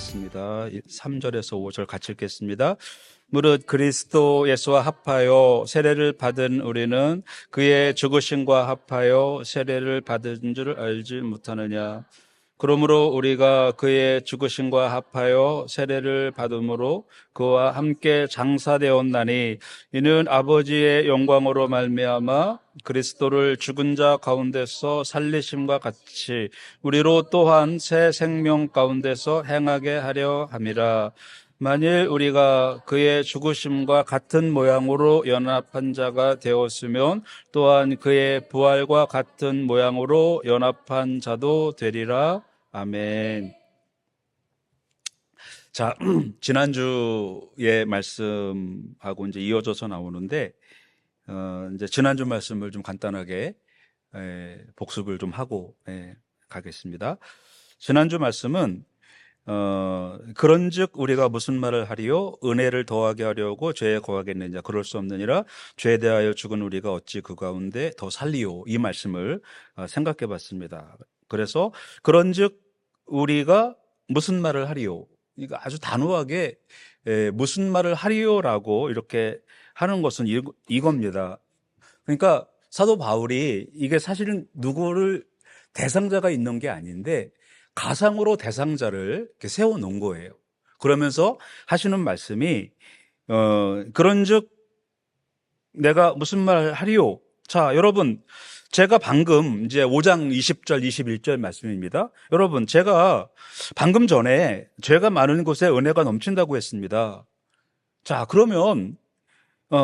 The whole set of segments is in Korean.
하겠습니다. 3절에서 5절 같이 읽겠습니다. 무릇 그리스도 예수와 합하여 세례를 받은 우리는 그의 죽으심과 합하여 세례를 받은 줄 알지 못하느냐. 그러므로 우리가 그의 죽으심과 합하여 세례를 받음으로 그와 함께 장사되었나니 이는 아버지의 영광으로 말미암아 그리스도를 죽은 자 가운데서 살리심과 같이 우리로 또한 새 생명 가운데서 행하게 하려 함이라. 만일 우리가 그의 죽으심과 같은 모양으로 연합한 자가 되었으면 또한 그의 부활과 같은 모양으로 연합한 자도 되리라. 아멘. 자, 지난주의 말씀하고 이제 이어져서 나오는데, 이제 지난주 말씀을 좀 간단하게 복습을 좀 하고 가겠습니다. 지난주 말씀은 그런즉 우리가 무슨 말을 하리요? 은혜를 더하게 하려고 죄에 거하겠느냐? 그럴 수 없느니라. 죄에 대하여 죽은 우리가 어찌 그 가운데 더 살리요? 이 말씀을 생각해 봤습니다. 그래서 그런즉 우리가 무슨 말을 하리요? 이거 아주 단호하게 무슨 말을 하리요라고 이렇게 하는 것은 이겁니다. 그러니까 사도 바울이 이게 사실은 누구를 대상자가 있는 게 아닌데 가상으로 대상자를 이렇게 세워놓은 거예요. 그러면서 하시는 말씀이 그런즉 내가 무슨 말 하리요? 자, 여러분, 제가 방금 이제 5장 20절, 21절 말씀입니다. 여러분, 제가 방금 전에 죄가 많은 곳에 은혜가 넘친다고 했습니다. 자, 그러면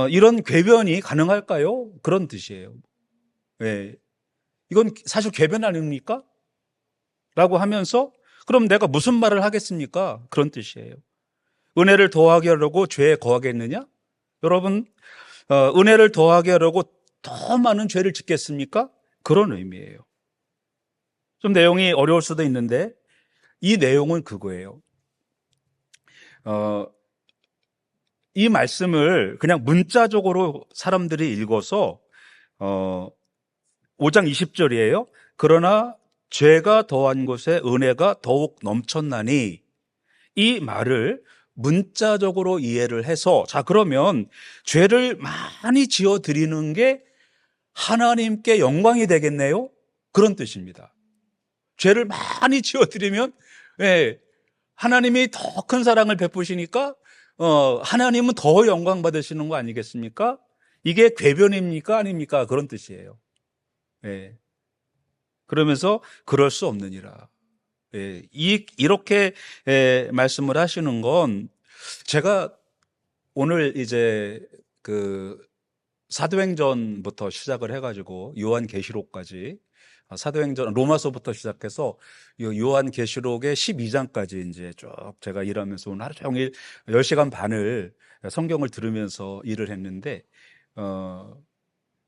이런 궤변이 가능할까요? 그런 뜻이에요. 네. 이건 사실 궤변 아닙니까? 라고 하면서 그럼 내가 무슨 말을 하겠습니까? 그런 뜻이에요. 은혜를 더하게 하려고 죄에 거하겠느냐? 여러분, 은혜를 더하게 하려고 더 많은 죄를 짓겠습니까? 그런 의미예요. 좀 내용이 어려울 수도 있는데 이 내용은 그거예요. 이 말씀을 그냥 문자적으로 사람들이 읽어서 5장 20절이에요. 그러나 죄가 더한 곳에 은혜가 더욱 넘쳤나니 이 말을 문자적으로 이해를 해서 자 그러면 죄를 많이 지어 드리는 게 하나님께 영광이 되겠네요. 그런 뜻입니다. 죄를 많이 지어 드리면 하나님이 더 큰 사랑을 베푸시니까 하나님은 더 영광 받으시는 거 아니겠습니까? 이게 궤변입니까? 아닙니까? 그런 뜻이에요. 그러면서 그럴 수 없느니라. 이렇게 말씀을 하시는 건 제가 오늘 이제 그 사도행전부터 시작을 해가지고 요한계시록까지 사도행전 로마서부터 시작해서 요한계시록의 12장까지 이제 쭉 제가 일하면서 오늘 하루 종일 10시간 반을 성경을 들으면서 일을 했는데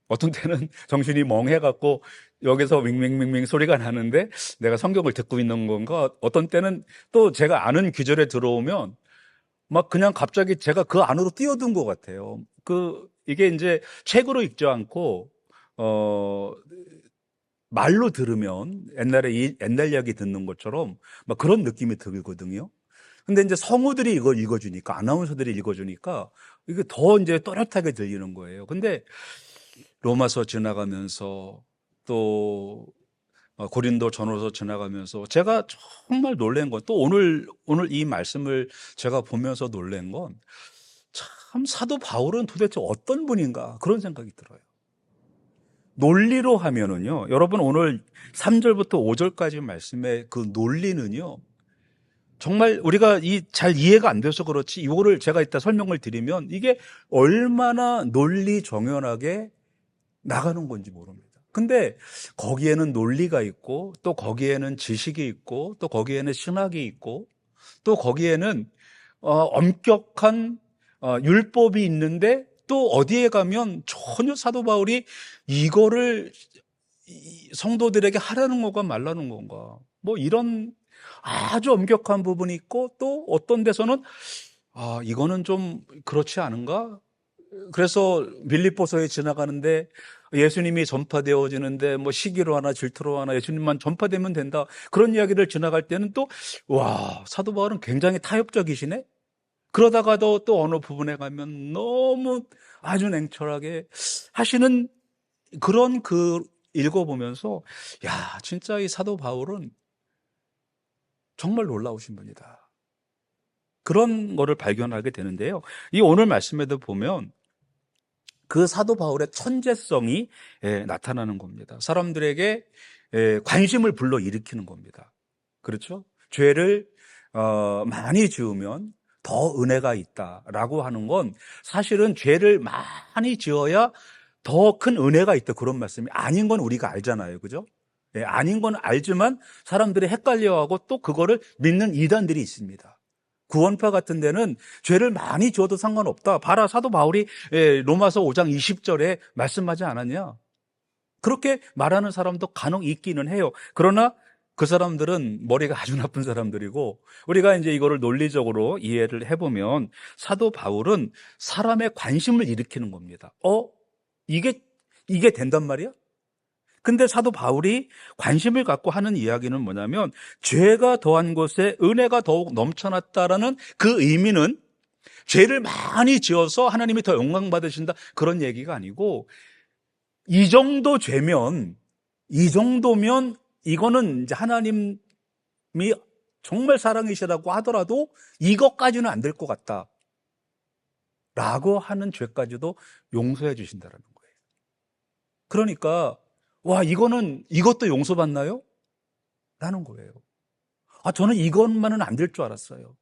어떤 때는 정신이 멍해갖고 여기서 윙윙윙윙 소리가 나는데 내가 성경을 듣고 있는 건가? 어떤 때는 또 제가 아는 귀절에 들어오면 막 그냥 갑자기 제가 그 안으로 뛰어든 것 같아요. 이게 이제 책으로 읽지 않고 말로 들으면 옛날에 옛날 이야기 듣는 것처럼 막 그런 느낌이 들거든요. 근데 이제 성우들이 이걸 읽어주니까 아나운서들이 읽어주니까 이게 더 이제 또렷하게 들리는 거예요. 근데 로마서 지나가면서 또 고린도 전후서 지나가면서 제가 정말 놀란 건 또 오늘 이 말씀을 제가 보면서 놀란 건 참 사도 바울은 도대체 어떤 분인가 그런 생각이 들어요. 논리로 하면은요, 여러분 오늘 3절부터 5절까지 말씀의 그 논리는요, 정말 우리가 잘 이해가 안 돼서 그렇지 이거를 제가 이따 설명을 드리면 이게 얼마나 논리 정연하게 나가는 건지 모릅니다. 근데 거기에는 논리가 있고 또 거기에는 지식이 있고 또 거기에는 신학이 있고 또 거기에는 엄격한 율법이 있는데 또 어디에 가면 전혀 사도 바울이 이거를 성도들에게 하라는 건가 말라는 건가 뭐 이런 아주 엄격한 부분이 있고 또 어떤 데서는 이거는 좀 그렇지 않은가? 그래서 빌립보서에 지나가는데 예수님이 전파되어지는데 뭐 시기로 하나 질투로 하나 예수님만 전파되면 된다. 그런 이야기를 지나갈 때는 또, 와, 사도 바울은 굉장히 타협적이시네? 그러다가도 또 어느 부분에 가면 너무 아주 냉철하게 하시는 그런 읽어보면서, 야, 진짜 이 사도 바울은 정말 놀라우신 분이다. 그런 거를 발견하게 되는데요. 이 오늘 말씀에도 보면 그 사도 바울의 천재성이 나타나는 겁니다. 사람들에게 관심을 불러일으키는 겁니다. 그렇죠? 죄를 많이 지으면 더 은혜가 있다라고 하는 건 사실은 죄를 많이 지어야 더 큰 은혜가 있다, 그런 말씀이 아닌 건 우리가 알잖아요. 그죠? 아닌 건 알지만 사람들이 헷갈려하고 또 그거를 믿는 이단들이 있습니다. 구원파 같은 데는 죄를 많이 지어도 상관없다. 봐라, 사도 바울이 로마서 5장 20절에 말씀하지 않았냐? 그렇게 말하는 사람도 간혹 있기는 해요. 그러나 그 사람들은 머리가 아주 나쁜 사람들이고, 우리가 이제 이거를 논리적으로 이해를 해보면 사도 바울은 사람의 관심을 일으키는 겁니다. 이게 된단 말이야? 근데 사도 바울이 관심을 갖고 하는 이야기는 뭐냐면, 죄가 더한 곳에 은혜가 더욱 넘쳐났다라는 그 의미는 죄를 많이 지어서 하나님이 더 영광 받으신다, 그런 얘기가 아니고, 이 정도 죄면, 이 정도면 이거는 이제 하나님이 정말 사랑이시라고 하더라도 이것까지는 안 될 것 같다 라고 하는 죄까지도 용서해 주신다는 거예요. 그러니까 와, 이것도 용서받나요? 라는 거예요. 저는 이것만은 안 될 줄 알았어요.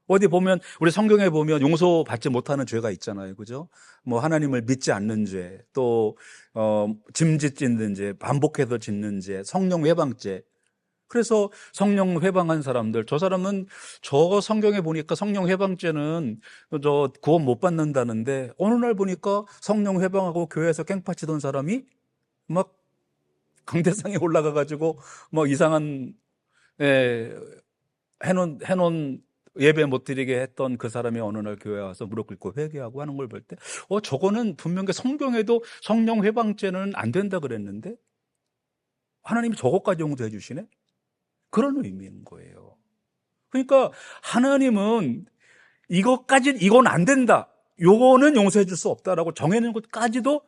어디 보면, 우리 성경에 보면 용서받지 못하는 죄가 있잖아요. 그죠? 뭐, 하나님을 믿지 않는 죄, 또, 짐짓 짓는 죄, 반복해서 짓는 죄, 성령 회방죄. 그래서 성령 회방한 사람들, 저 사람은 저 성경에 보니까 성령 회방죄는 저 구원 못 받는다는데, 어느 날 보니까 성령 회방하고 교회에서 깽판 치던 사람이 막 강대상에 올라가가지고 뭐 이상한 해놓은 예배 못 드리게 했던 그 사람이 어느 날 교회에 와서 무릎 꿇고 회개하고 하는 걸 볼 때, 저거는 분명히 성경에도 성령 회방죄는 안 된다 그랬는데 하나님이 저것까지 용서해 주시네? 그런 의미인 거예요. 그러니까 하나님은 이건 안 된다, 요거는 용서해 줄 수 없다라고 정해놓은 것까지도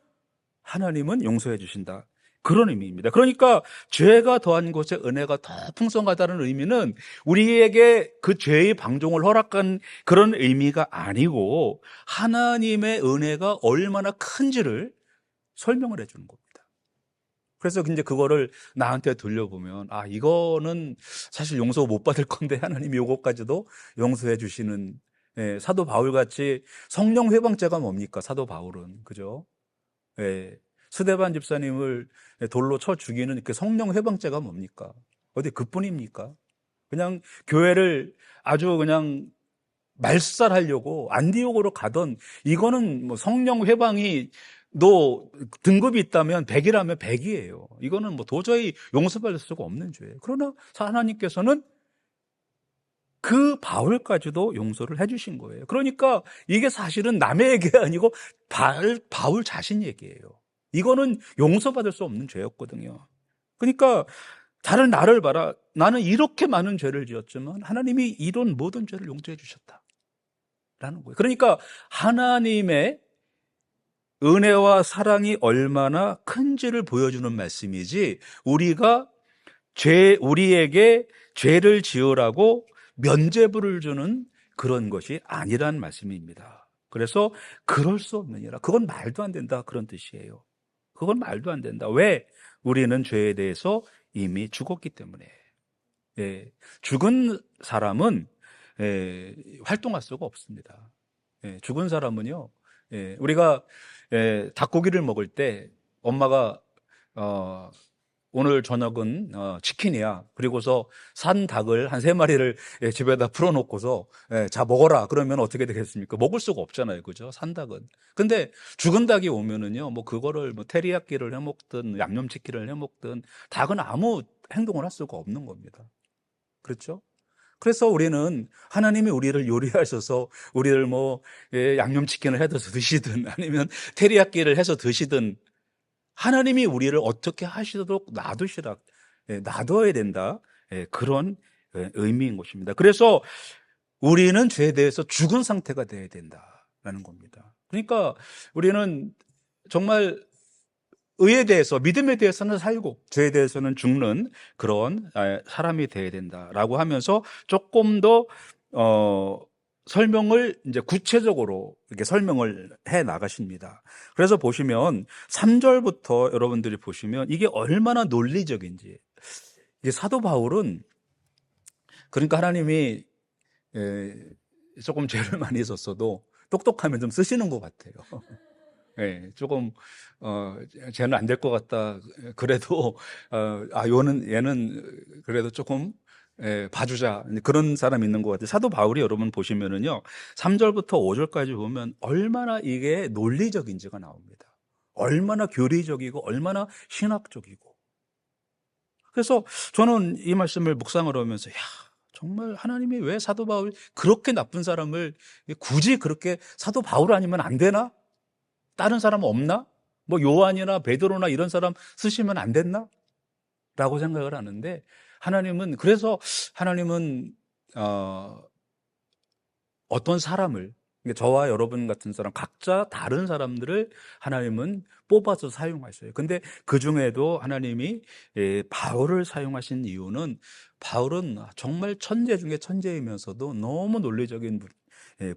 하나님은 용서해 주신다, 그런 의미입니다. 그러니까 죄가 더한 곳에 은혜가 더 풍성하다는 의미는 우리에게 그 죄의 방종을 허락한 그런 의미가 아니고, 하나님의 은혜가 얼마나 큰지를 설명을 해주는 겁니다. 그래서 이제 그거를 나한테 돌려보면, 이거는 사실 용서 못 받을 건데 하나님이 요것까지도 용서해 주시는, 사도 바울같이 성령 회방죄가 뭡니까? 사도 바울은, 그죠? 스데반 집사님을 돌로 쳐 죽이는 그 성령 회방죄가 뭡니까? 어디 그뿐입니까? 그냥 교회를 아주 그냥 말살하려고 안디옥으로 가던, 이거는 뭐 성령 회방이 너 등급이 있다면 100이라면 100이에요. 이거는 뭐 도저히 용서받을 수가 없는 죄예요. 그러나 하나님께서는 그 바울까지도 용서를 해주신 거예요. 그러니까 이게 사실은 남의 얘기가 아니고 바울 자신 얘기예요. 이거는 용서받을 수 없는 죄였거든요. 그러니까 다른 나를 봐라, 나는 이렇게 많은 죄를 지었지만 하나님이 이런 모든 죄를 용서해 주셨다라는 거예요. 그러니까 하나님의 은혜와 사랑이 얼마나 큰지를 보여주는 말씀이지, 우리에게 죄를 지으라고 면죄부를 주는 그런 것이 아니란 말씀입니다. 그래서 그럴 수 없느니라, 그건 말도 안 된다, 그런 뜻이에요. 그건 말도 안 된다. 왜? 우리는 죄에 대해서 이미 죽었기 때문에. 죽은 사람은 활동할 수가 없습니다. 죽은 사람은요, 우리가 닭고기를 먹을 때 엄마가 오늘 저녁은 치킨이야, 그리고서 산 닭을 한 3마리를 집에다 풀어놓고서 자 먹어라 그러면 어떻게 되겠습니까? 먹을 수가 없잖아요, 그죠? 산 닭은. 근데 죽은 닭이 오면은요, 뭐 그거를 뭐 테리야끼를 해먹든 양념치킨을 해먹든 닭은 아무 행동을 할 수가 없는 겁니다. 그렇죠? 그래서 우리는 하나님이 우리를 요리하셔서 우리를 뭐 양념치킨을 해서 드시든 아니면 테리야끼를 해서 드시든 하나님이 우리를 어떻게 하시도록 놔둬야 된다. 그런 의미인 것입니다. 그래서 우리는 죄에 대해서 죽은 상태가 되어야 된다라는 겁니다. 그러니까 우리는 정말 의에 대해서, 믿음에 대해서는 살고 죄에 대해서는 죽는 그런 사람이 되어야 된다라고 하면서 조금 더 설명을 이제 구체적으로 이렇게 설명을 해 나가십니다. 그래서 보시면 3절부터 여러분들이 보시면 이게 얼마나 논리적인지, 이게 사도 바울은, 그러니까 하나님이 조금 죄를 많이 졌어도 똑똑하면 좀 쓰시는 것 같아요. 조금 쟤는 안 될 것 같다. 그래도 얘는 그래도 조금 봐주자. 그런 사람이 있는 것 같아요. 사도 바울이 여러분 보시면은요, 3절부터 5절까지 보면 얼마나 이게 논리적인지가 나옵니다. 얼마나 교리적이고 얼마나 신학적이고. 그래서 저는 이 말씀을 묵상을 하면서, 정말 하나님이 왜 사도 바울, 그렇게 나쁜 사람을 굳이 그렇게 사도 바울 아니면 안 되나? 다른 사람 없나? 뭐 요한이나 베드로나 이런 사람 쓰시면 안 됐나? 라고 생각을 하는데, 그래서 하나님은 어떤 사람을, 저와 여러분 같은 사람, 각자 다른 사람들을 하나님은 뽑아서 사용하셔요. 근데 그 중에도 하나님이 바울을 사용하신 이유는, 바울은 정말 천재 중에 천재이면서도 너무 논리적인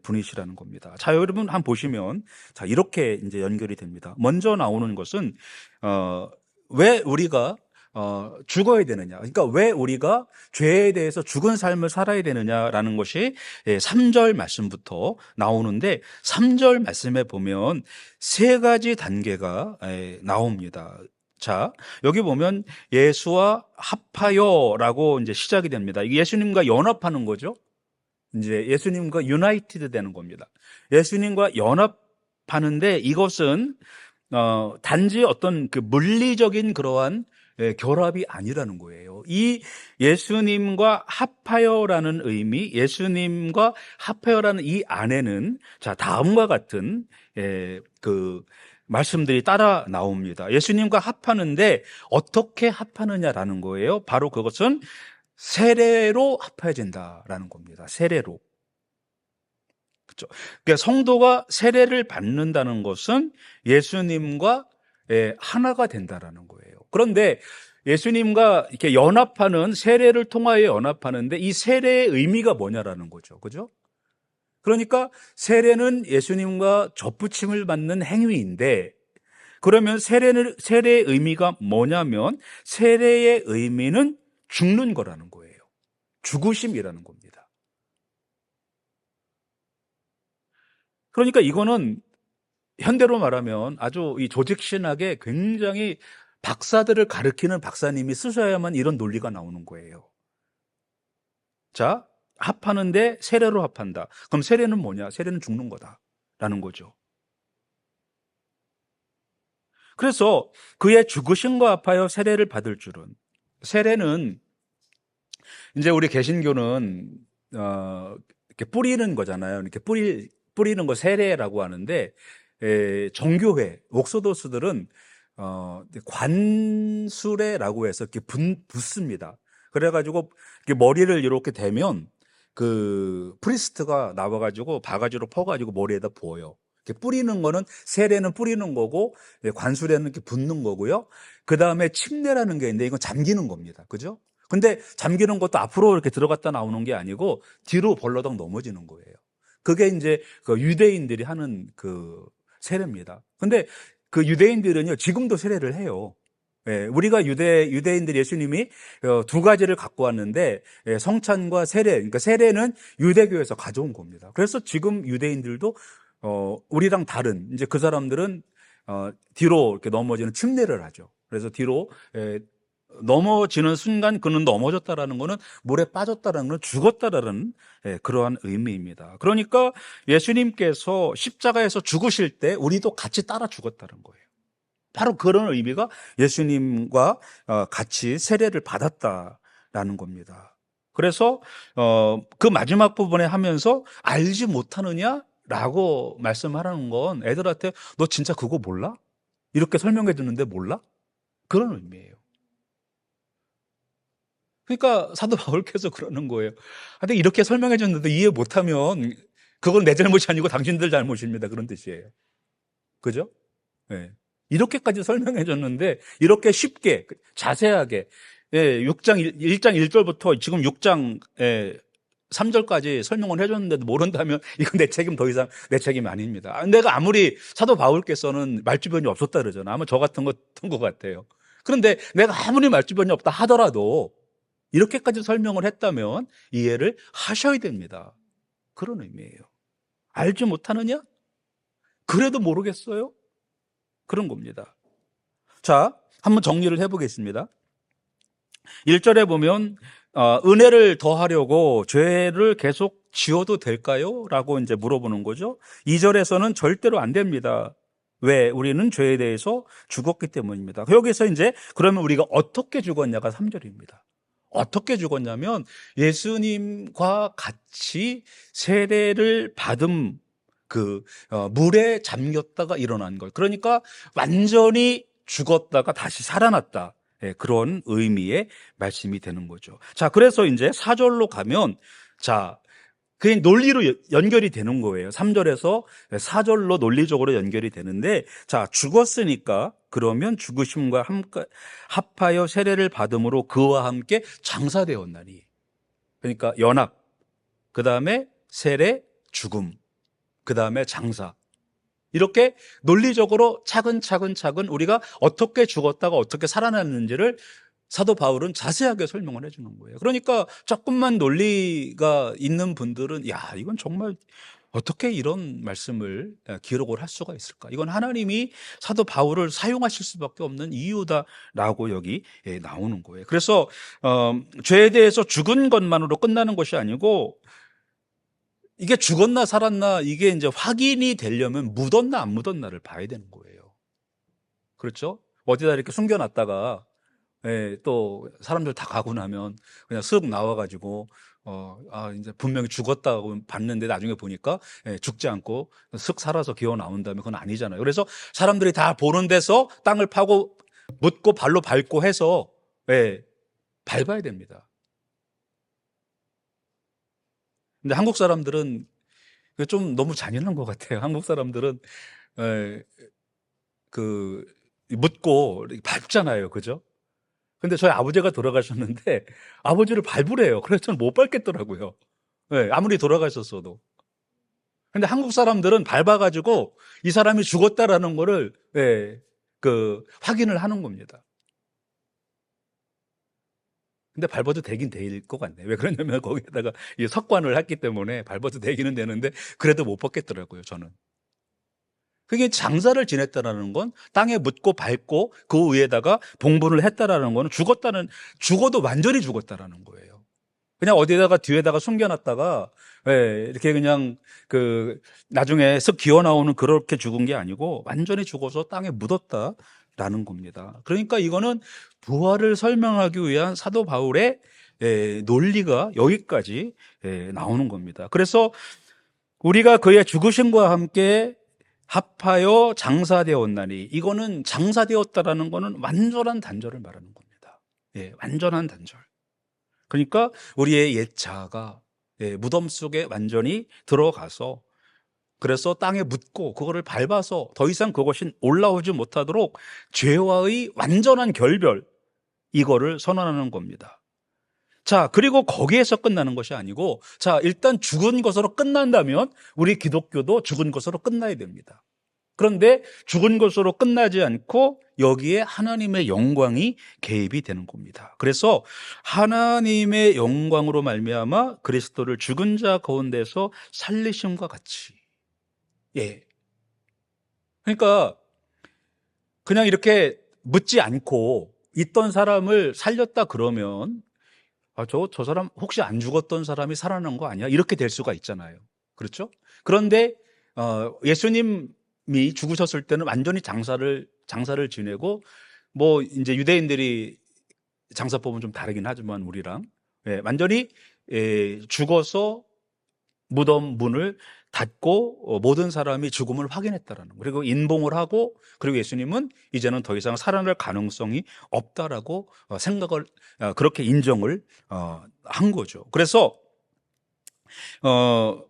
분이시라는 겁니다. 자, 여러분 한번 보시면, 자, 이렇게 이제 연결이 됩니다. 먼저 나오는 것은 왜 우리가 죽어야 되느냐, 그러니까 왜 우리가 죄에 대해서 죽은 삶을 살아야 되느냐라는 것이 3절 말씀부터 나오는데, 3절 말씀에 보면 세 가지 단계가 나옵니다. 자, 여기 보면 예수와 합하여라고 이제 시작이 됩니다. 이게 예수님과 연합하는 거죠. 이제 예수님과 유나이티드 되는 겁니다. 예수님과 연합하는데, 이것은 단지 어떤 그 물리적인 그러한 결합이 아니라는 거예요. 이 예수님과 합하여라는 의미, 예수님과 합하여라는 이 안에는, 자, 다음과 같은 그 말씀들이 따라 나옵니다. 예수님과 합하는데 어떻게 합하느냐라는 거예요. 바로 그것은 세례로 합해진다라는 겁니다. 세례로. 그렇죠? 그러니까 성도가 세례를 받는다는 것은 예수님과 하나가 된다라는 거예요. 그런데 예수님과 이렇게 연합하는, 세례를 통하여 연합하는데 이 세례의 의미가 뭐냐라는 거죠. 그죠? 그러니까 세례는 예수님과 접붙임을 받는 행위인데, 그러면 세례의 의미가 뭐냐면, 세례의 의미는 죽는 거라는 거예요. 죽으심이라는 겁니다. 그러니까 이거는 현대로 말하면 아주 이 조직신학에 굉장히 박사들을 가르치는 박사님이 쓰셔야만 이런 논리가 나오는 거예요. 자, 합하는데 세례로 합한다. 그럼 세례는 뭐냐? 세례는 죽는 거다라는 거죠. 그래서 그의 죽으심과 합하여 세례를 받을 줄은, 세례는 이제 우리 개신교는 이렇게 뿌리는 거잖아요. 이렇게 뿌리는 거 세례라고 하는데, 정교회 옥소도스들은 관수례라고 해서 이렇게 붓습니다. 그래가지고 이렇게 머리를 이렇게 대면 그 프리스트가 나와가지고 바가지로 퍼가지고 머리에다 부어요. 이렇게 뿌리는 거는, 세례는 뿌리는 거고, 관수례는 이렇게 붓는 거고요. 그 다음에 침례라는 게 있는데, 이건 잠기는 겁니다. 그죠? 근데 잠기는 것도 앞으로 이렇게 들어갔다 나오는 게 아니고 뒤로 벌러덩 넘어지는 거예요. 그게 이제 그 유대인들이 하는 그 세례입니다. 근데 그 유대인들은요, 지금도 세례를 해요. 우리가 유대인들, 예수님이 두 가지를 갖고 왔는데, 성찬과 세례, 그러니까 세례는 유대교에서 가져온 겁니다. 그래서 지금 유대인들도 우리랑 다른, 이제 그 사람들은 뒤로 이렇게 넘어지는 침례를 하죠. 그래서 뒤로 넘어지는 순간 그는 넘어졌다라는 거는, 물에 빠졌다라는 건 죽었다라는 그러한 의미입니다. 그러니까 예수님께서 십자가에서 죽으실 때 우리도 같이 따라 죽었다는 거예요. 바로 그런 의미가 예수님과 같이 세례를 받았다라는 겁니다. 그래서 그 마지막 부분에 하면서 알지 못하느냐라고 말씀하라는 건, 애들한테 너 진짜 그거 몰라? 이렇게 설명해 줬는데 몰라? 그런 의미예요. 그러니까 사도 바울께서 그러는 거예요. 근데 이렇게 설명해 줬는데 이해 못하면 그건 내 잘못이 아니고 당신들 잘못입니다. 그런 뜻이에요. 그죠? 예. 이렇게까지 설명해 줬는데 이렇게 쉽게 자세하게, 예, 6장 1장 1절부터 지금 6장 3절까지 설명을 해줬는데도 모른다면 이건 내 책임, 더 이상 내 책임이 아닙니다. 내가 아무리 사도 바울께서는 말주변이 없었다 그러잖아. 아마 저 같은 것 같아요. 그런데 내가 아무리 말주변이 없다 하더라도 이렇게까지 설명을 했다면 이해를 하셔야 됩니다. 그런 의미예요. 알지 못하느냐? 그래도 모르겠어요? 그런 겁니다. 자, 한번 정리를 해보겠습니다. 1절에 보면 은혜를 더하려고 죄를 계속 지어도 될까요? 라고 이제 물어보는 거죠. 2절에서는 절대로 안 됩니다. 왜? 우리는 죄에 대해서 죽었기 때문입니다. 여기서 이제 그러면 우리가 어떻게 죽었냐가 3절입니다. 어떻게 죽었냐면 예수님과 같이 세례를 받은 물에 잠겼다가 일어난 것. 그러니까 완전히 죽었다가 다시 살아났다. 예, 그런 의미의 말씀이 되는 거죠. 자, 그래서 이제 4절로 가면, 자, 그게 논리로 연결이 되는 거예요. 3절에서 4절로 논리적으로 연결이 되는데, 자, 죽었으니까 그러면 죽으심과 합하여 세례를 받음으로 그와 함께 장사되었나니. 그러니까 연합, 그 다음에 세례, 죽음, 그 다음에 장사. 이렇게 논리적으로 차근차근 우리가 어떻게 죽었다가 어떻게 살아났는지를 사도 바울은 자세하게 설명을 해주는 거예요. 그러니까 조금만 논리가 있는 분들은 야, 이건 정말 어떻게 이런 말씀을 기록을 할 수가 있을까? 이건 하나님이 사도 바울을 사용하실 수밖에 없는 이유다라고 여기 나오는 거예요. 그래서 죄에 대해서 죽은 것만으로 끝나는 것이 아니고 이게 죽었나 살았나 이게 이제 확인이 되려면 묻었나 안 묻었나를 봐야 되는 거예요. 그렇죠? 어디다 이렇게 숨겨놨다가 또 사람들 다 가고 나면 그냥 쓱 나와가지고 이제 분명히 죽었다고 봤는데 나중에 보니까 죽지 않고 쓱 살아서 기어 나온다면 그건 아니잖아요. 그래서 사람들이 다 보는 데서 땅을 파고 묻고 발로 밟고 해서 밟아야 됩니다. 근데 한국 사람들은 좀 너무 잔인한 것 같아요. 한국 사람들은 그 묻고 밟잖아요, 그죠? 근데 저희 아버지가 돌아가셨는데 아버지를 밟으래요. 그래서 저는 못 밟겠더라고요. 아무리 돌아가셨어도. 근데 한국 사람들은 밟아가지고 이 사람이 죽었다라는 거를 확인을 하는 겁니다. 근데 밟아도 되긴 될 것 같네. 왜 그러냐면 거기에다가 이 석관을 했기 때문에 밟아도 되기는 되는데 그래도 못 받겠더라고요, 저는. 그게 장사를 지냈다라는 건 땅에 묻고 밟고 그 위에다가 봉분을 했다라는 거는 죽어도 완전히 죽었다라는 거예요. 그냥 어디에다가 뒤에다가 숨겨놨다가 이렇게 그냥 나중에 쓱 기어 나오는 그렇게 죽은 게 아니고 완전히 죽어서 땅에 묻었다라는 겁니다. 그러니까 이거는 부활을 설명하기 위한 사도 바울의 논리가 여기까지 나오는 겁니다. 그래서 우리가 그의 죽으심과 함께 합하여 장사되었나니, 이거는 장사되었다라는 거는 완전한 단절을 말하는 겁니다. 완전한 단절. 그러니까 우리의 옛 자아가 무덤 속에 완전히 들어가서 그래서 땅에 묻고 그거를 밟아서 더 이상 그것이 올라오지 못하도록 죄와의 완전한 결별, 이거를 선언하는 겁니다. 자, 그리고 거기에서 끝나는 것이 아니고, 자, 일단 죽은 것으로 끝난다면 우리 기독교도 죽은 것으로 끝나야 됩니다. 그런데 죽은 것으로 끝나지 않고 여기에 하나님의 영광이 개입이 되는 겁니다. 그래서 하나님의 영광으로 말미암아 그리스도를 죽은 자 가운데서 살리심과 같이. 그러니까 그냥 이렇게 묻지 않고 있던 사람을 살렸다 그러면 저 사람 혹시 안 죽었던 사람이 살아난 거 아니야? 이렇게 될 수가 있잖아요. 그렇죠? 그런데 예수님이 죽으셨을 때는 완전히 장사를 지내고, 뭐 이제 유대인들이 장사법은 좀 다르긴 하지만 우리랑 완전히 죽어서 무덤 문을 닫고 모든 사람이 죽음을 확인했다라는 거예요. 그리고 인봉을 하고, 그리고 예수님은 이제는 더 이상 살아날 가능성이 없다라고 생각을, 그렇게 인정을 한 거죠. 그래서 어,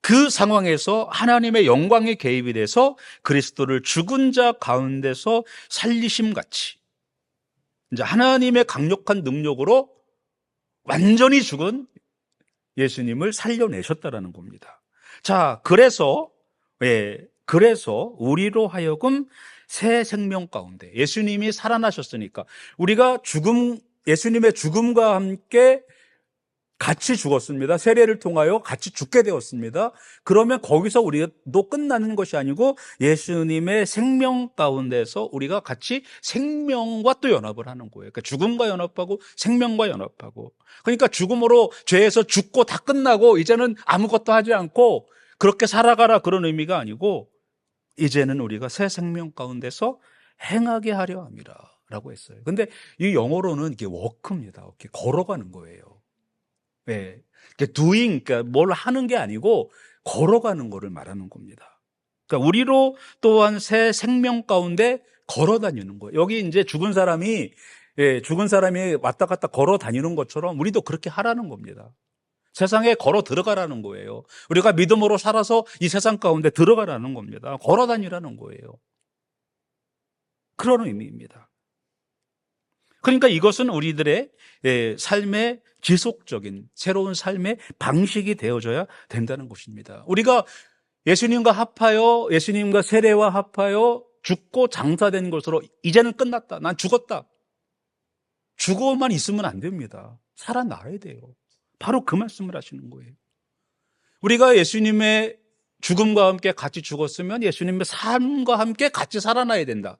그 상황에서 하나님의 영광의 개입이 돼서 그리스도를 죽은 자 가운데서 살리심 같이, 이제 하나님의 강력한 능력으로 완전히 죽은 예수님을 살려내셨다라는 겁니다. 자, 그래서 우리로 하여금 새 생명 가운데, 예수님이 살아나셨으니까 우리가 예수님의 죽음과 함께 같이 죽었습니다. 세례를 통하여 같이 죽게 되었습니다. 그러면 거기서 우리도 끝나는 것이 아니고 예수님의 생명 가운데서 우리가 같이 생명과 또 연합을 하는 거예요. 그러니까 죽음과 연합하고 생명과 연합하고. 그러니까 죽음으로 죄에서 죽고 다 끝나고 이제는 아무것도 하지 않고 그렇게 살아가라, 그런 의미가 아니고, 이제는 우리가 새 생명 가운데서 행하게 하려 함이라 라고 했어요. 근데 이 영어로는 이게 워크입니다. 이렇게 걸어가는 거예요. 네. doing, 그러니까 뭘 하는 게 아니고 걸어가는 거를 말하는 겁니다. 그러니까 우리로 또한 새 생명 가운데 걸어 다니는 거예요. 여기 이제 죽은 사람이 왔다 갔다 걸어 다니는 것처럼 우리도 그렇게 하라는 겁니다. 세상에 걸어 들어가라는 거예요. 우리가 믿음으로 살아서 이 세상 가운데 들어가라는 겁니다. 걸어 다니라는 거예요. 그런 의미입니다. 그러니까 이것은 우리들의 삶의 지속적인 새로운 삶의 방식이 되어져야 된다는 것입니다. 우리가 예수님과 합하여, 예수님과 세례와 합하여 죽고 장사된 것으로 이제는 끝났다, 난 죽었다, 죽어만 있으면 안 됩니다. 살아나야 돼요. 바로 그 말씀을 하시는 거예요. 우리가 예수님의 죽음과 함께 같이 죽었으면 예수님의 삶과 함께 같이 살아나야 된다,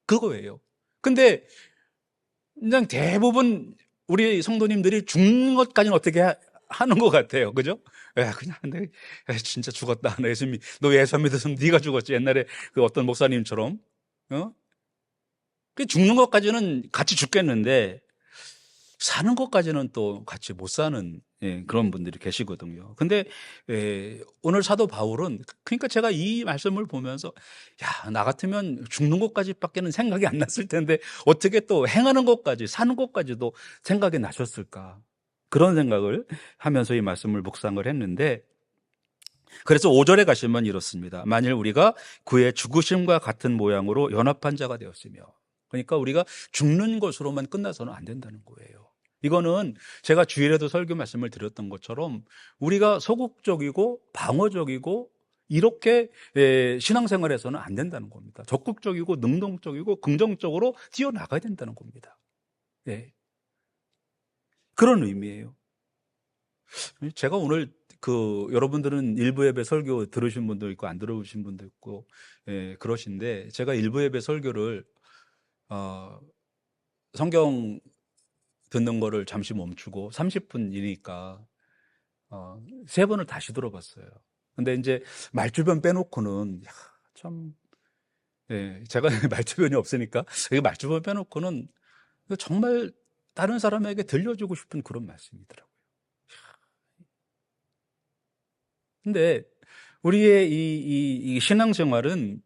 그거예요. 근데 그냥 대부분 우리 성도님들이 죽는 것까지는 어떻게 하는 것 같아요. 그죠? 그냥 진짜 죽었다. 너 예수 믿었으면 네가 죽었지. 옛날에 그 어떤 목사님처럼. 죽는 것까지는 같이 죽겠는데 사는 것까지는 또 같이 못 사는 그런 분들이 계시거든요. 근데 오늘 사도 바울은, 그러니까 제가 이 말씀을 보면서 나 같으면 죽는 것까지밖에는 생각이 안 났을 텐데 어떻게 또 행하는 것까지, 사는 것까지도 생각이 나셨을까, 그런 생각을 하면서 이 말씀을 묵상을 했는데, 그래서 5절에 가시면 이렇습니다. 만일 우리가 그의 죽으심과 같은 모양으로 연합한 자가 되었으며, 그러니까 우리가 죽는 것으로만 끝나서는 안 된다는 거예요. 이거는 제가 주일에도 설교 말씀을 드렸던 것처럼 우리가 소극적이고 방어적이고 이렇게 신앙생활에서는 안 된다는 겁니다. 적극적이고 능동적이고 긍정적으로 뛰어나가야 된다는 겁니다. 그런 의미예요. 제가 오늘 여러분들은 일부 예배 설교 들으신 분도 있고 안 들으신 분도 있고 그러신데, 제가 일부 예배 설교를 성경 듣는 거를 잠시 멈추고 30분이니까 3번을 다시 들어봤어요. 근데 이제 말주변 빼놓고는 참, 제가 말주변이 없으니까 이 말주변 빼놓고는 정말 다른 사람에게 들려주고 싶은 그런 말씀이더라고요. 근데 우리의 이 신앙생활은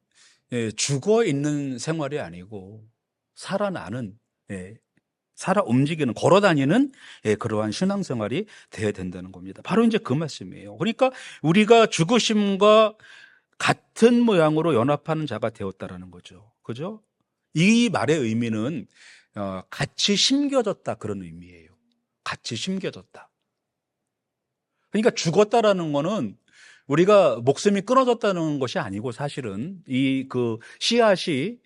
죽어 있는 생활이 아니고 살아나는, 살아 움직이는, 걸어 다니는 그러한 신앙생활이 되어야 된다는 겁니다. 바로 이제 그 말씀이에요. 그러니까 우리가 죽으심과 같은 모양으로 연합하는 자가 되었다라는 거죠. 그죠? 이 말의 의미는 같이 심겨졌다, 그런 의미예요. 같이 심겨졌다. 그러니까 죽었다라는 거는 우리가 목숨이 끊어졌다는 것이 아니고, 사실은 그 씨앗이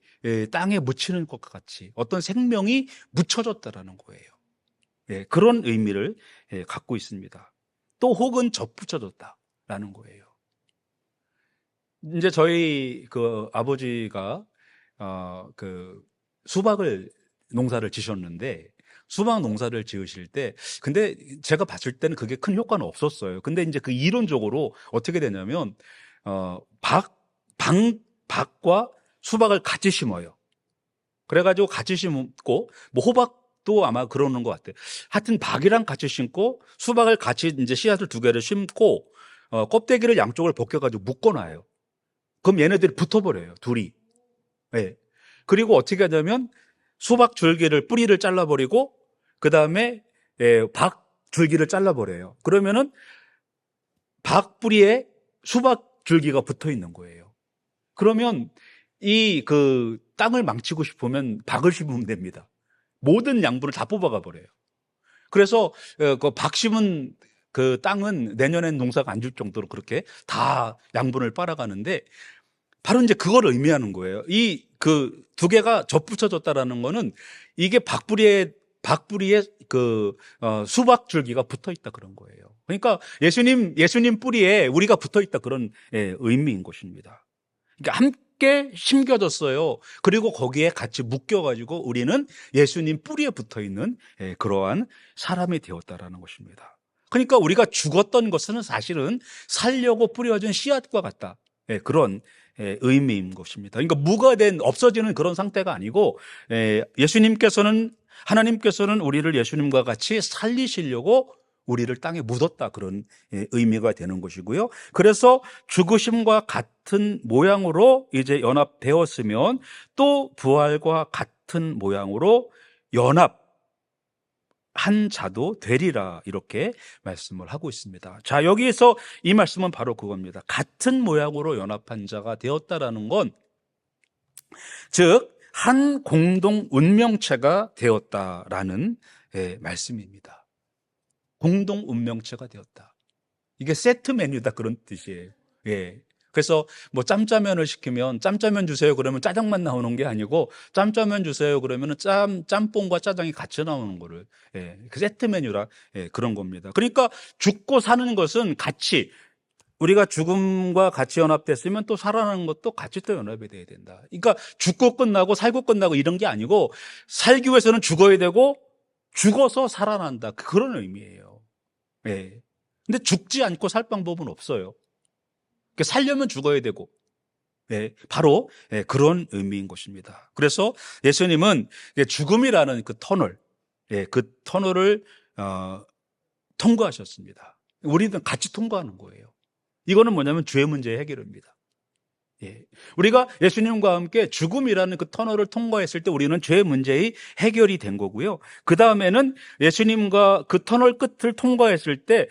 땅에 묻히는 것과 같이 어떤 생명이 묻혀졌다라는 거예요. 그런 의미를 갖고 있습니다. 또 혹은 접붙여졌다라는 거예요. 이제 저희 그 아버지가 그 농사를 지셨는데, 수박 농사를 지으실 때, 근데 제가 봤을 때는 그게 큰 효과는 없었어요. 근데 이제 그 이론적으로 어떻게 되냐면, 박과 수박을 같이 심어요. 그래가지고 같이 심고, 뭐 수박도 아마 그러는 것 같아요. 하여튼 박이랑 같이 심고 수박을 같이 이제 씨앗을 두 개를 심고 껍데기를 양쪽을 벗겨가지고 묶어놔요. 그럼 얘네들이 붙어버려요, 둘이. 예. 그리고 어떻게 하냐면 수박 줄기를 뿌리를 잘라버리고 그 다음에 박 줄기를 잘라버려요. 그러면은 박 뿌리에 수박 줄기가 붙어 있는 거예요. 그러면 이 그 땅을 망치고 싶으면 박을 심으면 됩니다. 모든 양분을 다 뽑아가 버려요. 그래서 그 박 심은 그 땅은 내년엔 농사가 안 줄 정도로 그렇게 다 양분을 빨아가는데 바로 이제 그걸 의미하는 거예요. 이 그 두 개가 접붙여졌다라는 거는 이게 박뿌리에 그 수박 줄기가 붙어 있다 그런 거예요. 그러니까 예수님 뿌리에 우리가 붙어 있다 그런 의미인 것입니다. 그러니까 함께 심겨졌어요. 그리고 거기에 같이 묶여가지고 우리는 예수님 뿌리에 붙어 있는 그러한 사람이 되었다라는 것입니다. 그러니까 우리가 죽었던 것은 사실은 살려고 뿌려진 씨앗과 같다. 그런 의미인 것입니다. 그러니까 무가된 없어지는 그런 상태가 아니고 하나님께서는 우리를 예수님과 같이 살리시려고 우리를 땅에 묻었다 그런 의미가 되는 것이고요. 그래서 죽으심과 같은 모양으로 이제 연합되었으면 또 부활과 같은 모양으로 연합한 자도 되리라 이렇게 말씀을 하고 있습니다. 자, 여기에서 이 말씀은 바로 그겁니다. 같은 모양으로 연합한 자가 되었다라는 건 즉 한 공동 운명체가 되었다라는 말씀입니다. 공동 운명체가 되었다. 이게 세트 메뉴다 그런 뜻이에요. 예. 그래서 뭐 짬짜면을 시키면 짬짜면 주세요 그러면 짜장만 나오는 게 아니고 짬짜면 주세요 그러면은 짬뽕과 짜장이 같이 나오는 거를 그 세트 메뉴라 그런 겁니다. 그러니까 죽고 사는 것은 같이 우리가 죽음과 같이 연합됐으면 또 살아나는 것도 같이 또 연합이 돼야 된다. 그러니까 죽고 끝나고 살고 끝나고 이런 게 아니고 살기 위해서는 죽어야 되고 죽어서 살아난다. 그런 의미예요. 예. 근데 죽지 않고 살 방법은 없어요. 그러니까 살려면 죽어야 되고. 바로 그런 의미인 것입니다. 그래서 예수님은 죽음이라는 그 터널, 그 터널을 통과하셨습니다. 우리는 같이 통과하는 거예요. 이거는 뭐냐면 죄 문제 해결입니다. 우리가 예수님과 함께 죽음이라는 그 터널을 통과했을 때 우리는 죄 문제의 해결이 된 거고요. 그 다음에는 예수님과 그 터널 끝을 통과했을 때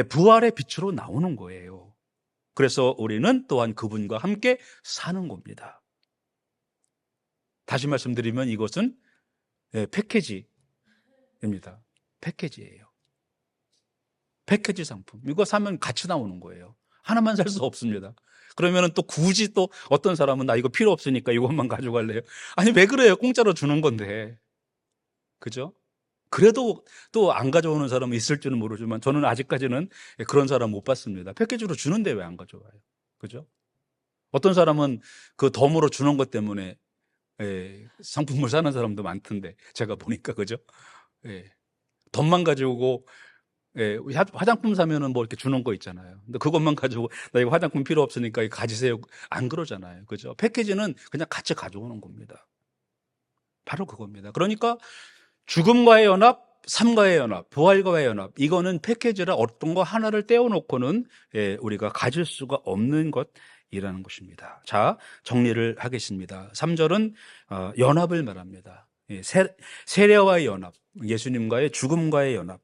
부활의 빛으로 나오는 거예요. 그래서 우리는 또한 그분과 함께 사는 겁니다. 다시 말씀드리면 이것은 패키지입니다. 패키지예요. 패키지 상품. 이거 사면 같이 나오는 거예요. 하나만 살 수 없습니다. 그러면 또 굳이 또 어떤 사람은 나 이거 필요 없으니까 이것만 가져갈래요. 아니 왜 그래요? 공짜로 주는 건데. 그죠? 그래도 또 안 가져오는 사람은 있을지는 모르지만 저는 아직까지는 그런 사람 못 봤습니다. 패키지로 주는데 왜 안 가져와요? 그죠? 어떤 사람은 그 덤으로 주는 것 때문에 상품을 사는 사람도 많던데 제가 보니까 그죠? 덤만 가지고 화장품 사면은 뭐 이렇게 주는 거 있잖아요. 근데 그것만 가지고 나 이거 화장품 필요 없으니까 이거 가지세요. 안 그러잖아요. 그죠? 패키지는 그냥 같이 가져오는 겁니다. 바로 그겁니다. 그러니까 죽음과의 연합, 삶과의 연합, 부활과의 연합, 이거는 패키지라 어떤 거 하나를 떼어놓고는 우리가 가질 수가 없는 것이라는 것입니다. 자, 정리를 하겠습니다. 3절은 연합을 말합니다. 세례와의 연합, 예수님과의 죽음과의 연합.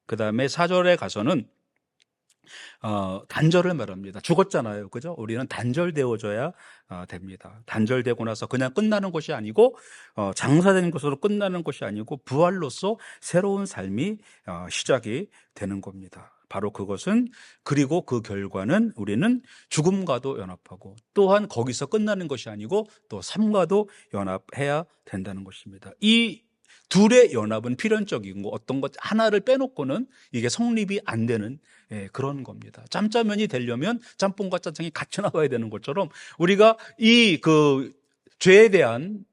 그 다음에 4절에 가서는 단절을 말합니다. 죽었잖아요. 그죠? 우리는 단절되어져야 됩니다. 단절되고 나서 그냥 끝나는 것이 아니고 장사된 것으로 끝나는 것이 아니고 부활로서 새로운 삶이 시작이 되는 겁니다. 바로 그것은 그리고 그 결과는 우리는 죽음과도 연합하고 또한 거기서 끝나는 것이 아니고 또 삶과도 연합해야 된다는 것입니다. 이 둘의 연합은 필연적인 거 어떤 것 하나를 빼놓고는 이게 성립이 안 되는 그런 겁니다. 짬짜면이 되려면 짬뽕과 짜장이 같이 나와야 되는 것처럼 우리가 이 그 죄에 대한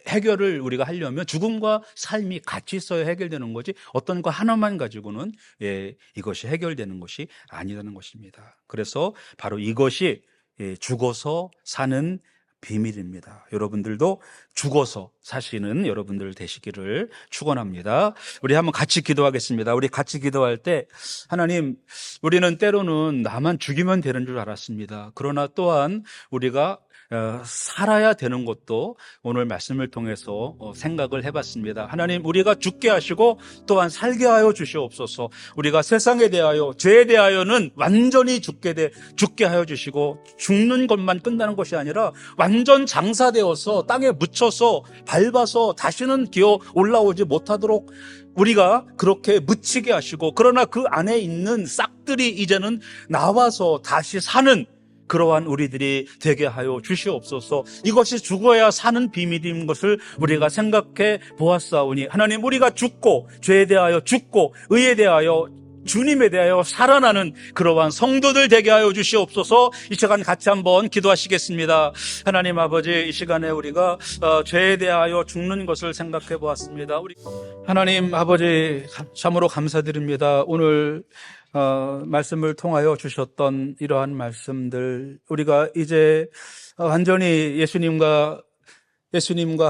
해결을 우리가 하려면 죽음과 삶이 같이 있어야 해결되는 거지 어떤 거 하나만 가지고는 이것이 해결되는 것이 아니라는 것입니다. 그래서 바로 이것이 죽어서 사는 비밀입니다. 여러분들도 죽어서 사시는 여러분들 되시기를 축원합니다. 우리 한번 같이 기도하겠습니다. 우리 같이 기도할 때 하나님, 우리는 때로는 나만 죽이면 되는 줄 알았습니다. 그러나 또한 우리가 살아야 되는 것도 오늘 말씀을 통해서 생각을 해봤습니다. 하나님, 우리가 죽게 하시고 또한 살게 하여 주시옵소서. 우리가 세상에 대하여, 죄에 대하여는 완전히 죽게 하여 주시고, 죽는 것만 끝나는 것이 아니라 완전 장사되어서 땅에 묻혀서 밟아서 다시는 기어 올라오지 못하도록 우리가 그렇게 묻히게 하시고, 그러나 그 안에 있는 싹들이 이제는 나와서 다시 사는 그러한 우리들이 되게 하여 주시옵소서. 이것이 죽어야 사는 비밀인 것을 우리가 생각해 보았사오니, 하나님, 우리가 죽고 죄에 대하여 죽고 의에 대하여 주님에 대하여 살아나는 그러한 성도들 되게 하여 주시옵소서. 이 시간 같이 한번 기도하시겠습니다. 하나님 아버지, 이 시간에 우리가 죄에 대하여 죽는 것을 생각해 보았습니다. 하나님 아버지, 참으로 감사드립니다. 오늘 말씀을 통하여 주셨던 이러한 말씀들, 우리가 이제 완전히 예수님과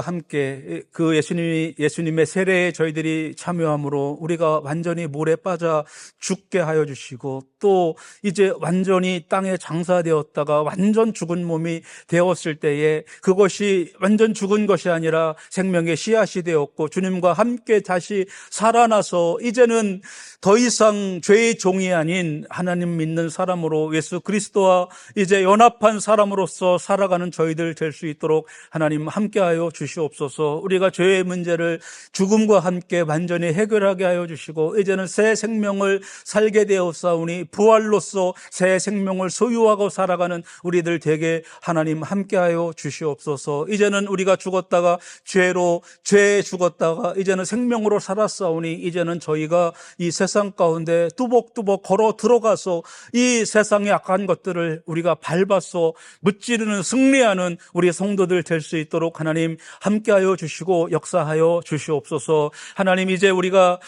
함께 그 예수님의 세례에 저희들이 참여함으로 우리가 완전히 물에 빠져 죽게 하여 주시고, 또 이제 완전히 땅에 장사되었다가 완전 죽은 몸이 되었을 때에 그것이 완전 죽은 것이 아니라 생명의 씨앗이 되었고 주님과 함께 다시 살아나서 이제는 더 이상 죄의 종이 아닌 하나님 믿는 사람으로 예수 그리스도와 이제 연합한 사람으로서 살아가는 저희들 될 수 있도록 하나님 함께하여 주시옵소서. 우리가 죄의 문제를 죽음과 함께 완전히 해결하게 하여 주시고 이제는 새 생명을 살게 되었사오니 부활로서 새 생명을 소유하고 살아가는 우리들 되게 하나님 함께하여 주시옵소서. 이제는 우리가 죽었다가 죄에 죽었다가 이제는 생명으로 살았사오니 이제는 저희가 이 세상 가운데 뚜벅뚜벅 걸어 들어가서 이 세상의 악한 것들을 우리가 밟아서 무찌르는 승리하는 우리 성도들 될 수 있도록 하나님 함께하여 주시고 역사하여 주시옵소서. 하나님, 이제 우리가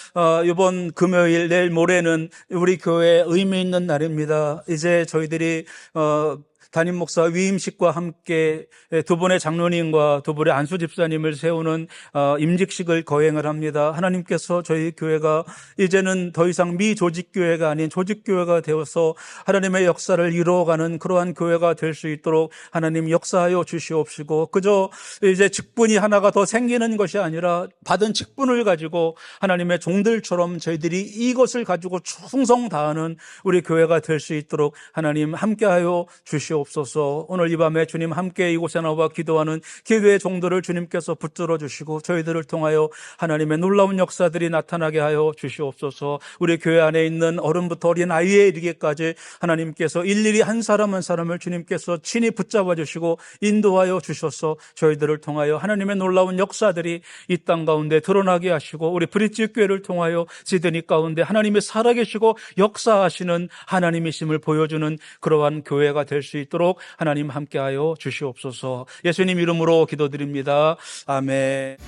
이번 금요일 내일 모레는 우리 교회에 의미 있는 날입니다. 이제 저희들이 담임 목사 위임식과 함께 두 분의 장로님과 두 분의 안수 집사님을 세우는 임직식을 거행을 합니다. 하나님께서 저희 교회가 이제는 더 이상 미조직교회가 아닌 조직교회가 되어서 하나님의 역사를 이루어가는 그러한 교회가 될 수 있도록 하나님 역사하여 주시옵시고, 그저 이제 직분이 하나가 더 생기는 것이 아니라 받은 직분을 가지고 하나님의 종들처럼 저희들이 이것을 가지고 충성 다하는 우리 교회가 될 수 있도록 하나님 함께하여 주시옵소서. 오늘 이 밤에 주님 함께 이곳에 나와 기도하는 기도의 종들을 주님께서 붙들어 주시고 저희들을 통하여 하나님의 놀라운 역사들이 나타나게 하여 주시옵소서. 우리 교회 안에 있는 어른부터 어린 아이에 이르기까지 하나님께서 일일이 한 사람 한 사람을 주님께서 친히 붙잡아 주시고 인도하여 주셔서 저희들을 통하여 하나님의 놀라운 역사들이 이 땅 가운데 드러나게 하시고 우리 브릿지 교회를 통하여 시드니 가운데 하나님이 살아계시고 역사하시는 하나님이심을 보여주는 그러한 교회가 될 수 있도록 하나님 함께하여 주시옵소서. 예수님 이름으로 기도드립니다. 아멘.